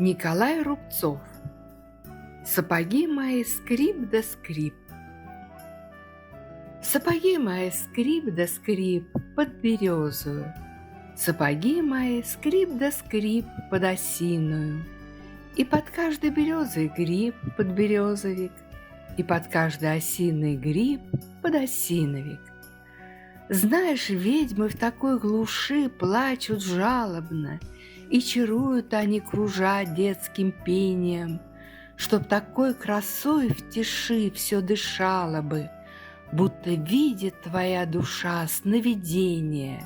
Николай Рубцов. Сапоги мои скрип да скрип. Сапоги мои скрип да скрип под березую, Сапоги мои скрип да скрип под осиную, И под каждой березой гриб подберезовик, И под каждой осиной гриб подосиновик. Знаешь, ведьмы в такой глуши плачут жалобно, И чаруют они, кружа детским пением, Чтоб такой красой в тиши все дышало бы, Будто видит твоя душа сновидение,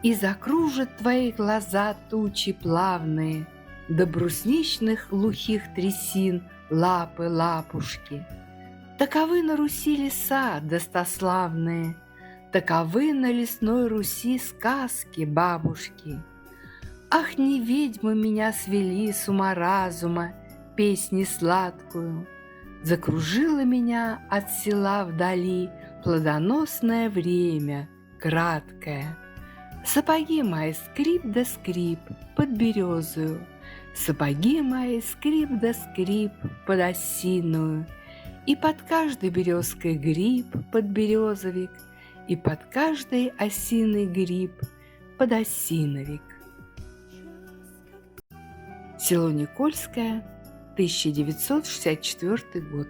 И закружат твои глаза тучи плавные, До брусничных глухих трясин лапы-лапушки. Таковы на Руси леса достославные, Таковы на лесной Руси сказки бабушки. Ах, не ведьмы меня свели с ума разума песни сладкую, Закружило меня от села вдали плодоносное время, краткое. Сапоги мои скрип да скрип под березую, Сапоги мои скрип да скрип под осиную, И под каждой березкой гриб подберезовик, И под каждой осиной гриб подосиновик. Село Никольское, 1964 год.